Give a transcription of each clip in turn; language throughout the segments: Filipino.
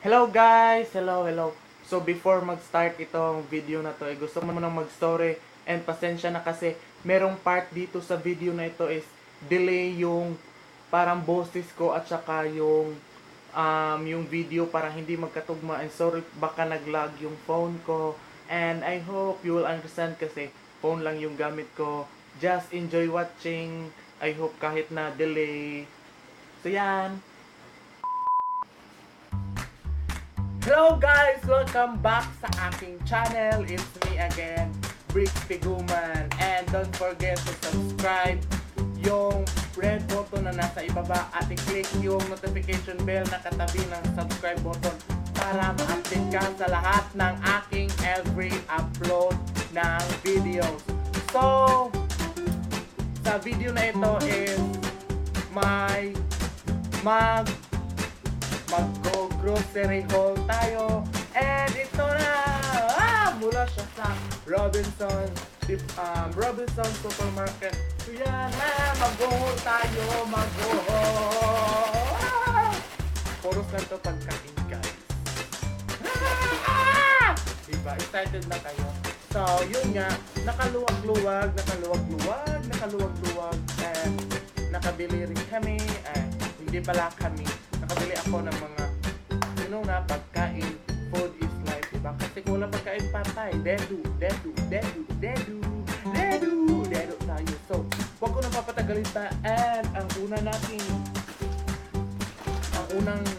Hello guys! Hello. So before mag-start itong video na to, gusto mo nang mag-story and pasensya na kasi merong part dito sa video na ito is delay yung parang boses ko at saka yung video para hindi magkatugma, and sorry baka nag-lag yung phone ko, and I hope you will understand kasi phone lang yung gamit ko. Just enjoy watching. I hope kahit na delay. So yan. Hello guys! Welcome back sa aking channel. It's me again, Brick Piguman. And don't forget to subscribe, yung red button na nasa ibaba, at i-click yung notification bell na katabi ng subscribe button para ma-update ka sa lahat ng aking every upload ng videos. So, sa video na ito is mag-grocery haul tayo, and ito na mula siya sa Robinson Supermarket. So yan na, mag-haul tayo, puros na ito pagkain guys. Diba, excited na kayo? So yun nga, nakaluwag-luwag, and nakabili rin kami, hindi pala kami, nakabili ako ng mga na pagkain. Food is life, diba? Kasi kung walang pagkain, patay. Dedu tayo. So, huwag ko nang papatagalin pa, and ang unang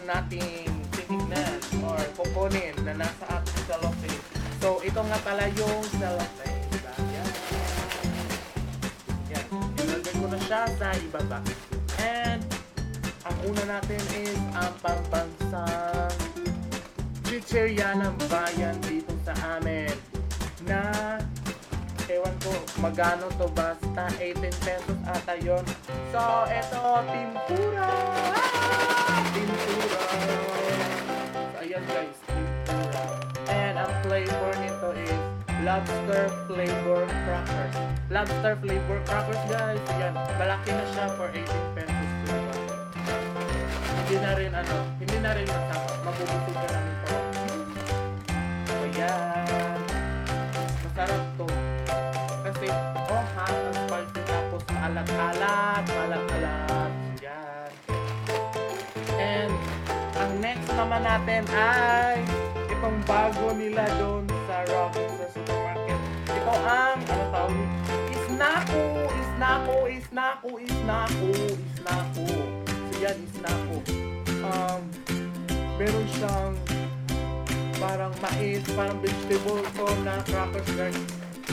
nating tinignan or kukunin na nasa ating cellophane. So, ito nga pala yung cellophane, diba? Yan. Ilagay ko na siya sa ibaba. And ang una natin is ang pambansang chichirya ng bayan dito sa amin na ewan ko magano to, basta 18 pesos ata yun. So eto, tempura. So ayan guys, tempura. And ang flavor nito is lobster flavor crackers. Lobster flavor crackers guys, yan, malaki na siya for 18 pesos, diba? Hindi na rin mabubusog ka namin po. So yan, masarap to kasi hot and spicy, tapos maalat-alat. Yan. And ang next naman natin ay itong bago nila doon sa Robinson Supermarket. Ito ang Snaco. So yan, Snaco. Meron siyang parang mais, parang vegetable to na crackers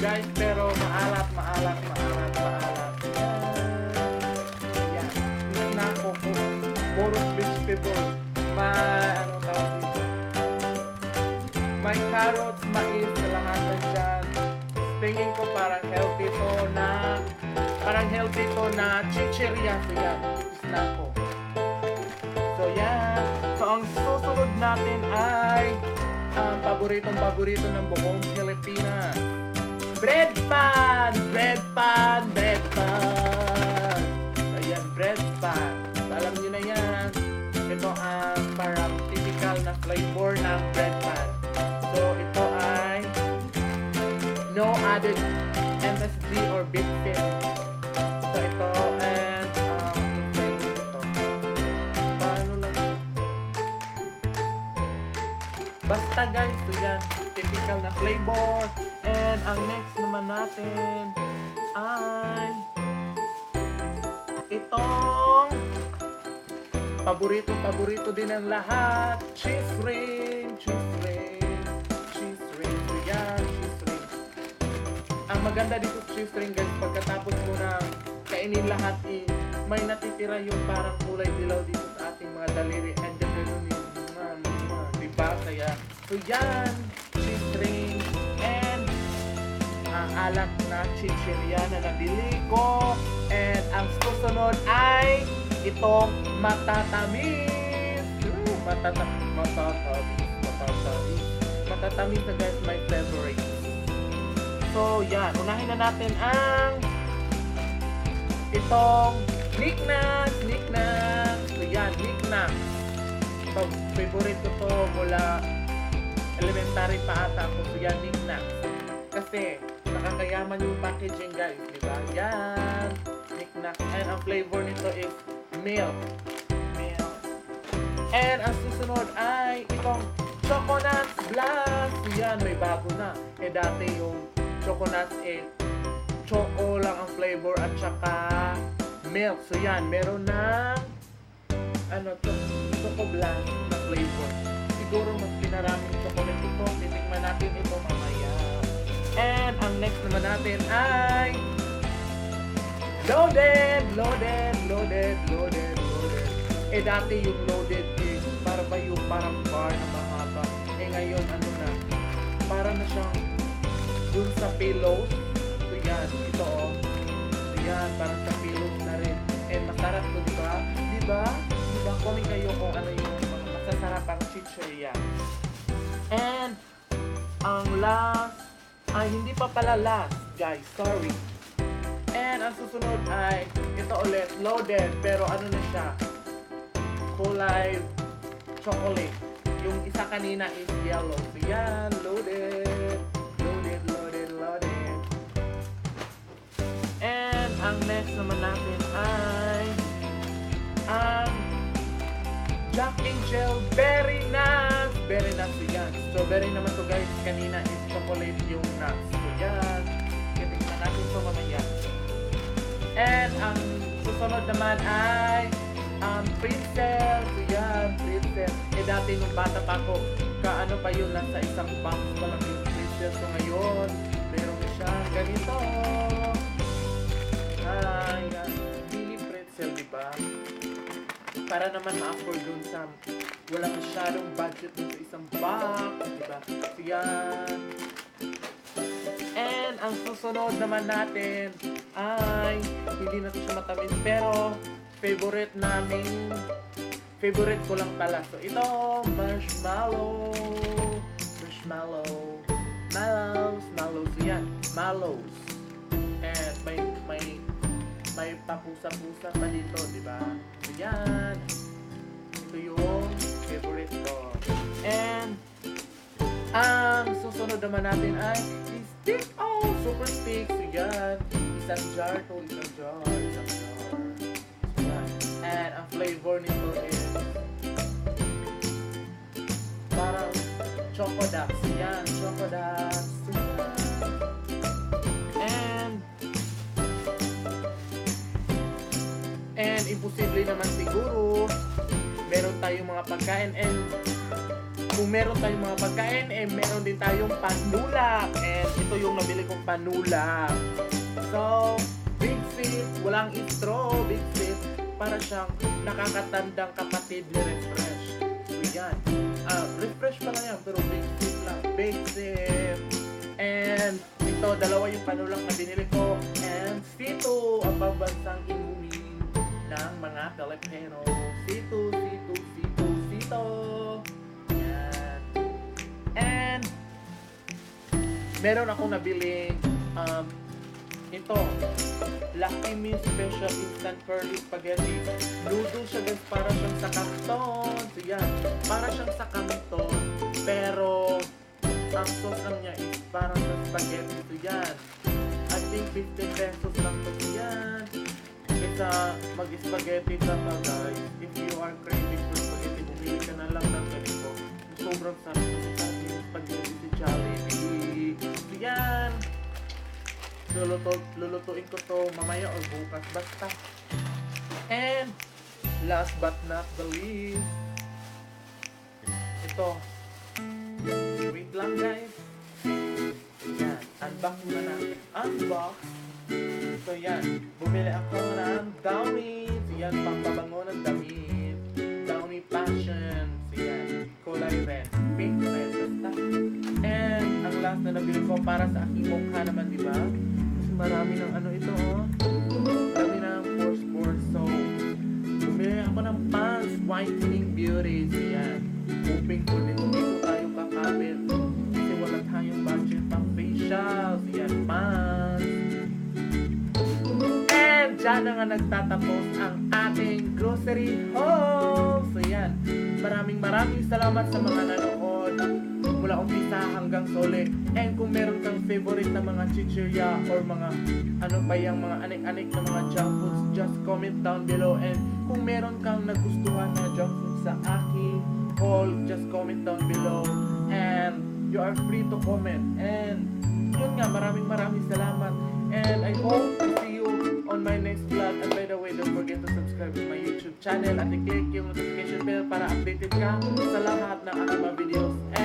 guys, pero maalat. Yan. Snaco po. Puro vegetable. May carrots, mais, lahat na dyan. Tingin ko parang healthy to na chichirya. So yan, Snaco. So yan. So ang susunod natin ay ang paborito ng buong Pilipinas. Bread pan. So yan, bread pan. So alam nyo na yan. Ito ang parang typical na flavor ng bread pan. So ito ay no added MSG or beef fat. So ito, and basta guys, so yan, typical na flavor. And ang next naman natin ay itong paborito din ng lahat, cheese ring. So yan, cheese ring. Ang maganda dito cheese ring guys, pagkatapos mo na kainin lahat, may natitira yung parang kulay dilaw dito sa ating mga daliri, and then diba? Kaya, so yan, cheese ring, and ang alak na chichirya na nabili ko. And ang susunod ay itong matatamis. Matatamis na guys, my favorite. So yan, unahin na natin ang itong knickknacks. So yan, knickknacks. Favorite ko to mula So yan, knickknacks. Kasi, nakakayaman yung packaging guys, di ba? Yan, knickknacks. And ang flavor nito is milk. Milk. And ang susunod ay itong Choconuts Blast. So yan, may bago na. Dati yung Choconuts choco lang ang flavor at saka milk. So yan, meron ng Choco Blast na flavor. Siguro mas pinaraming chocolate ito. Titikman natin ito mamaya. And ang next naman natin ay Loaded. Dati yung Loaded is para ba yung parang bar na mahaba. Ngayon na, para na siyang dun sa pillows. So yan, ito So yan, parang sa pillows na rin. And masarap to, diba? Diba? Comment kayo kung ano yung mga masasarap ang chicheria. And ang last ay hindi pa pala last, guys. Sorry. And ang susunod ay ito ulit, Loaded. Pero ano na siya? Kulay chocolate. Yung isa kanina is yellow. So yan, Loaded. And ang next naman natin ay ang Jack Angel Berry Nuts. Berry Nuts yan. Strawberry naman to guys. Kanina is chocolate yung nuts. So yan. Titignan natin ito mamaya. And ang susunod naman ay Pretzel. So yan, Pretzel. Dati nung bata pa ako, kaano pa yun, nasa isang box pa lang yung Pretzel. So ngayon, meron na siya ganito. Yan. Mini Pretzel, diba? Para naman ma-afford dun sa wala masyadong budget dun sa isang box, diba? So yan. And ang susunod naman natin ay hindi na siya matamis pero favorite ko lang pala. So ito, marshmallows. So yan, mallows. And may papusa-pusa pa dito, diba? So yan. Ito yung favorite ko. And ang susunod naman natin ay stick. Super stick. So yan. Isang jar. So yan. And ang flavor nito is parang chocodax. Yan. Chocodax. And imposible naman siguro meron tayong mga pagkain, and kung meron tayong mga pagkain, meron din tayong panulak. And ito yung nabili kong panulak. So, Big Fit, walang straw, Big Fit, para siyang nakakatandang kapatid ni Refresh. So yan, Refresh pa lang yan, pero Big Fit lang, Big Fit. And ito, dalawa yung panulak na binili ko. And Sito, ang pambansang inumin ng mga Pilipino. Sito. Yan. And meron akong nabiling ito, Lucky Me Special Instant Curly Spaghetti. Noodle siya guys, para siyang sa kanton. So yan, para siyang sa kanton, pero ang sauce lang niya is parang sa spaghetti. So yan, I think 15 pesos lang to. So yan, kesa mag-spaghetti ka pa guys. If you are craving for spaghetti, bumili ka na lang ng ganito. Sobrang sarap sa spaghetti si Jollibee. So yan, lulutuin ko to mamaya or bukas, basta. And last but not the least, ito, wait lang guys, yan, unbox na natin. So yan, bumili ako ng Downy. So yan, pampabango ng damit, Downy Passion. So yan, kulay red, pink red, basta. And ang last na nabili ko para sa aking mukha naman, diba? Marami ng ito, marami ng pores. So, bumili ako ng Pond's Whitening Beauty. So, yan. Hoping ko din dito tayo kakabit. Kasi wala tayong budget pang facial. So, yan. Pond's. And dyan na nga nagtatapos ang ating grocery haul. So, yan. Maraming salamat sa mga nanood. mula umpisa hanggang sole. And kung meron kang favorite na mga chichirya or mga ano pa yung mga anik-anik na mga junk foods, just comment down below. And kung meron kang nagustuhan na junk food sa aking haul, just comment down below. And you are free to comment. And yun nga, maraming salamat. And I hope to see you on my next vlog. And by the way, don't forget to subscribe to my YouTube channel at i-click yung notification bell para updated ka sa lahat ng aking mga videos. And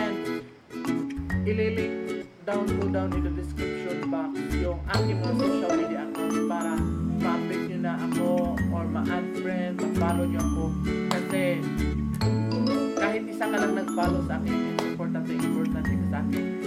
ililink down in the description box yung aking mga social media accounts para ma-update nyo na ako or ma-unfriend, ma-follow nyo ako. Kasi kahit isa ka lang nag-follow sa akin, importante ka sa akin.